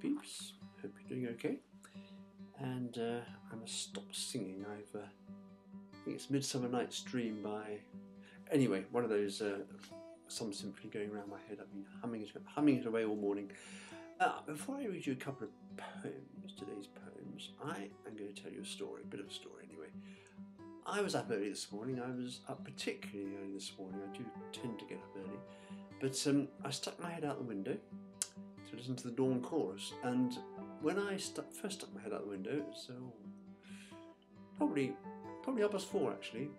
peeps, hope you're doing okay. And I must stop singing. I think it's Midsummer Night's Dream by... Anyway, one of those, some symphony going around my head. I've been humming it away all morning. Before I read you a couple of poems, today's poems, I am going to tell you a story, a bit of a story anyway. I was up early this morning. I was up particularly early this morning. I do tend to get up early. But I stuck my head out the window to listen to the dawn chorus, and when I first stuck my head out the window, it was probably 4:30 actually.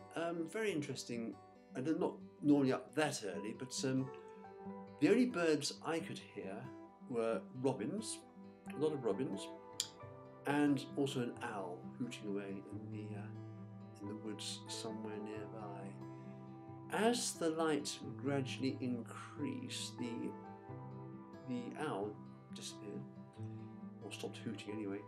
Very interesting. I'm not normally up that early, but the only birds I could hear were robins, a lot of robins, and also an owl hooting away in the woods somewhere nearby. As the light gradually increased, the owl disappeared, or stopped hooting anyway.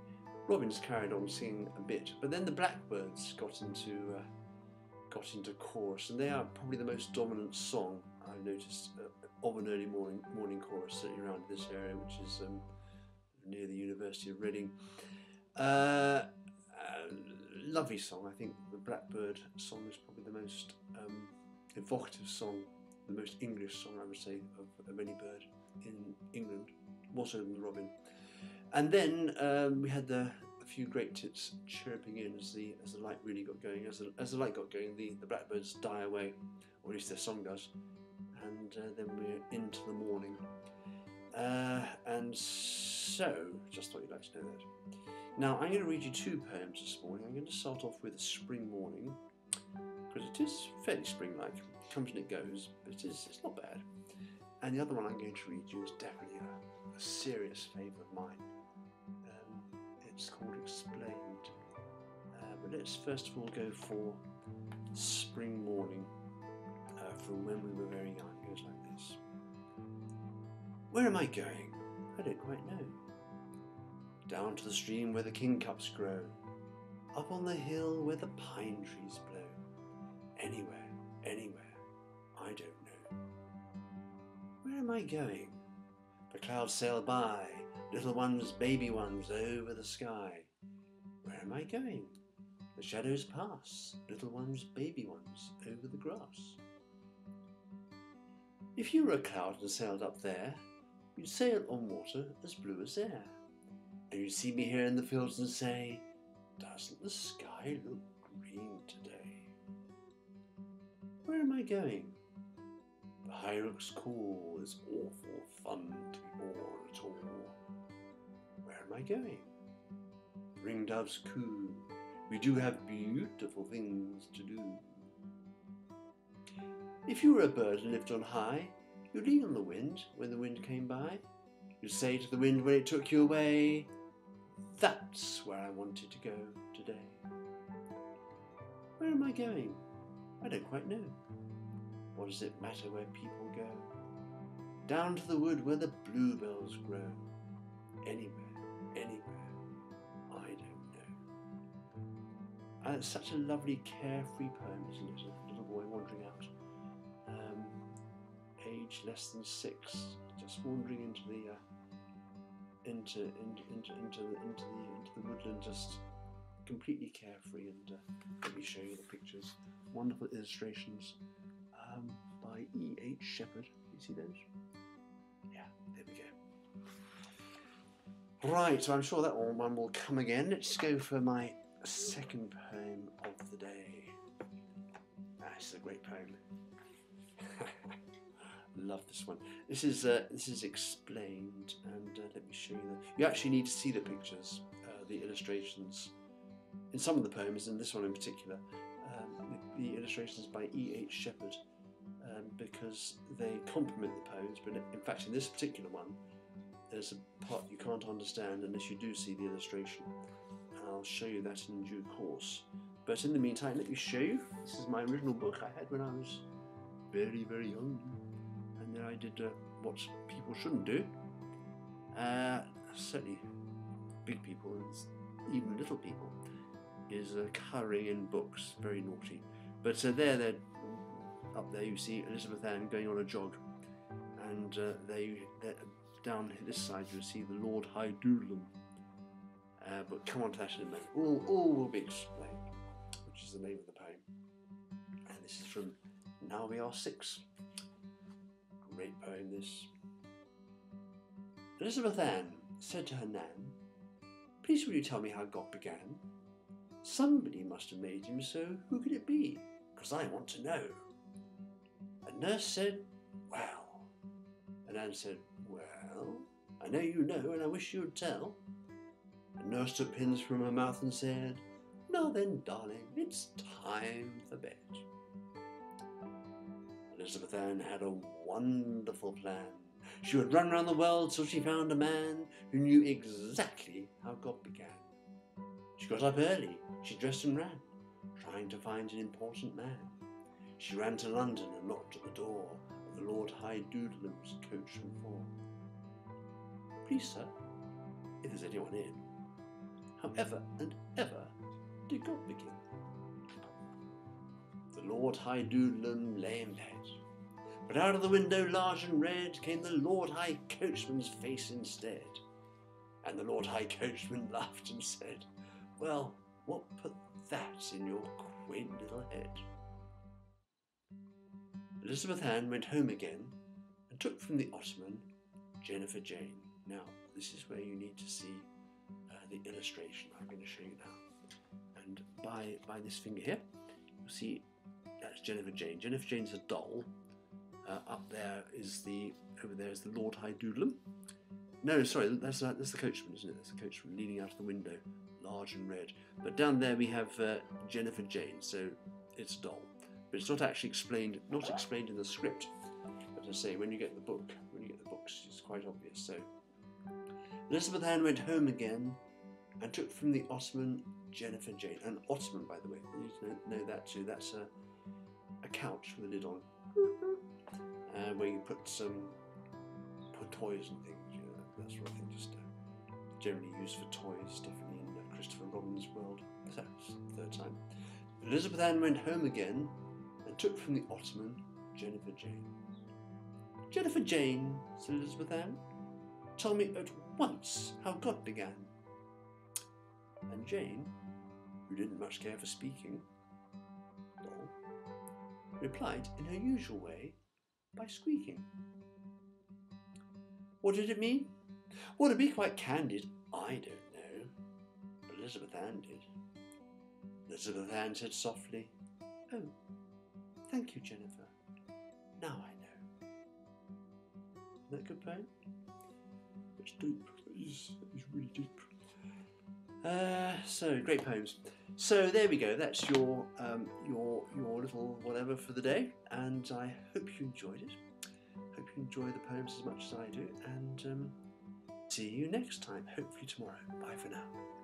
Robins carried on singing a bit, but then the blackbirds got into chorus, and they are probably the most dominant song I've noticed of an early morning chorus, certainly around this area, which is near the University of Reading. Lovely song. I think the blackbird song is probably the most evocative song, the most English song I would say of any bird in England, more so than the robin. And then we had a few great tits chirping in as the light really got going. As the light got going, the blackbirds die away, or at least their song does, and then we're into the morning. And so, just thought you'd like to know that. Now, I'm going to read you two poems this morning. I'm going to start off with A Spring Morning, because it is fairly spring-like. It comes and it goes, but it's not bad. And the other one I'm going to read you is definitely a serious favourite of mine. It's called Explained. But let's first of all go for Spring Morning from when we were very young. It goes like this. Where am I going? I don't quite know. Down to the stream where the kingcups grow, up on the hill where the pine trees blow. Anywhere, I don't know. Where am I going? The clouds sail by, little ones, baby ones, over the sky. Where am I going? The shadows pass, little ones, baby ones, over the grass. If you were a cloud and sailed up there, you'd sail on water as blue as air. And you'd see me here in the fields and say, doesn't the sky look green today? Where am I going? The Hyrox call is awful fun to be born at all. Where am I going? The ringdoves coo, we do have beautiful things to do. If you were a bird and lived on high, you'd lean on the wind when the wind came by. You'd say to the wind when it took you away, that's where I wanted to go today. Where am I going? I don't quite know. What does it matter where people go? Down to the wood where the bluebells grow. Anywhere, I don't know. And it's such a lovely carefree poem, isn't it? A little boy wandering out, age less than 6, just wandering into the woodland, just completely carefree. And let me show you the pictures. Wonderful illustrations by Shephard. You see those? Yeah, there we go. Right, so I'm sure that one will come again. Let's go for my second poem of the day. This is a great poem. Love this one. This is Explained, and let me show you you actually need to see the pictures, the illustrations in some of the poems, and this one in particular. The illustrations by Shephard, because they complement the poems, but in fact in this particular one there's a part you can't understand unless you do see the illustration, and I'll show you that in due course. But in the meantime, let me show you. This is my original book I had when I was very, very young, and then I did what people shouldn't do. Certainly big people and even little people, is colouring in books. Very naughty. But they're up there you see Elizabeth Ann going on a jog, and they're down this side you'll see the Lord High Doodlem. But come on to that in a moment. All will be explained, which is the name of the poem. And this is from Now We Are Six. Great poem, this. Elizabeth Ann said to her Nan, "Please will you tell me how God began? Somebody must have made him, so who could it be? 'Cause I want to know." And Nurse said, "Well." And Anne said, "Well, I know you know, and I wish you'd tell." And Nurse took pins from her mouth and said, "Now then, darling, it's time for bed." Elizabeth Ann had a wonderful plan. She would run round the world till she found a man who knew exactly how God began. She got up early, she dressed and ran, trying to find an important man. She ran to London and knocked at the door of the Lord High Doodlem's coachman 4. "Please, sir, if there's anyone in, however and ever did God begin?" The Lord High Doodlem lay in bed, but out of the window large and red came the Lord High Coachman's face instead. And the Lord High Coachman laughed and said, "Well, what put that in your quaint little head?" Elizabeth Ann went home again and took from the ottoman Jennifer Jane. Now, this is where you need to see the illustration I'm going to show you now. And by this finger here, you'll see that's Jennifer Jane. Jennifer Jane's a doll. Up there is over there is the Lord High Doodlem. No, sorry, that's the coachman, isn't it? That's the coachman leaning out of the window, large and red. But down there we have Jennifer Jane, so it's a doll. But it's not actually explained, in the script. But as I say, when you get the books, it's quite obvious. So Elizabeth Ann went home again and took from the ottoman Jennifer Jane. An ottoman, by the way, you need to know that too. That's a couch with a lid on, where you put toys and things. You know, that sort of thing. Just generally used for toys. Definitely in Christopher Robin's world. So third time. Elizabeth Ann went home again and took from the ottoman Jennifer Jane. "Jennifer Jane," said Elizabeth Ann, "tell me at once how God began." And Jane, who didn't much care for speaking, doll, replied in her usual way by squeaking. What did it mean? Well, to be quite candid, I don't know, but Elizabeth Ann did. Elizabeth Ann said softly, "Oh, thank you, Jennifer. Now I know." Isn't that a good poem? It's deep. It's really deep. So great poems. So there we go. That's your little whatever for the day, and I hope you enjoyed it. Hope you enjoy the poems as much as I do, and see you next time. Hopefully tomorrow. Bye for now.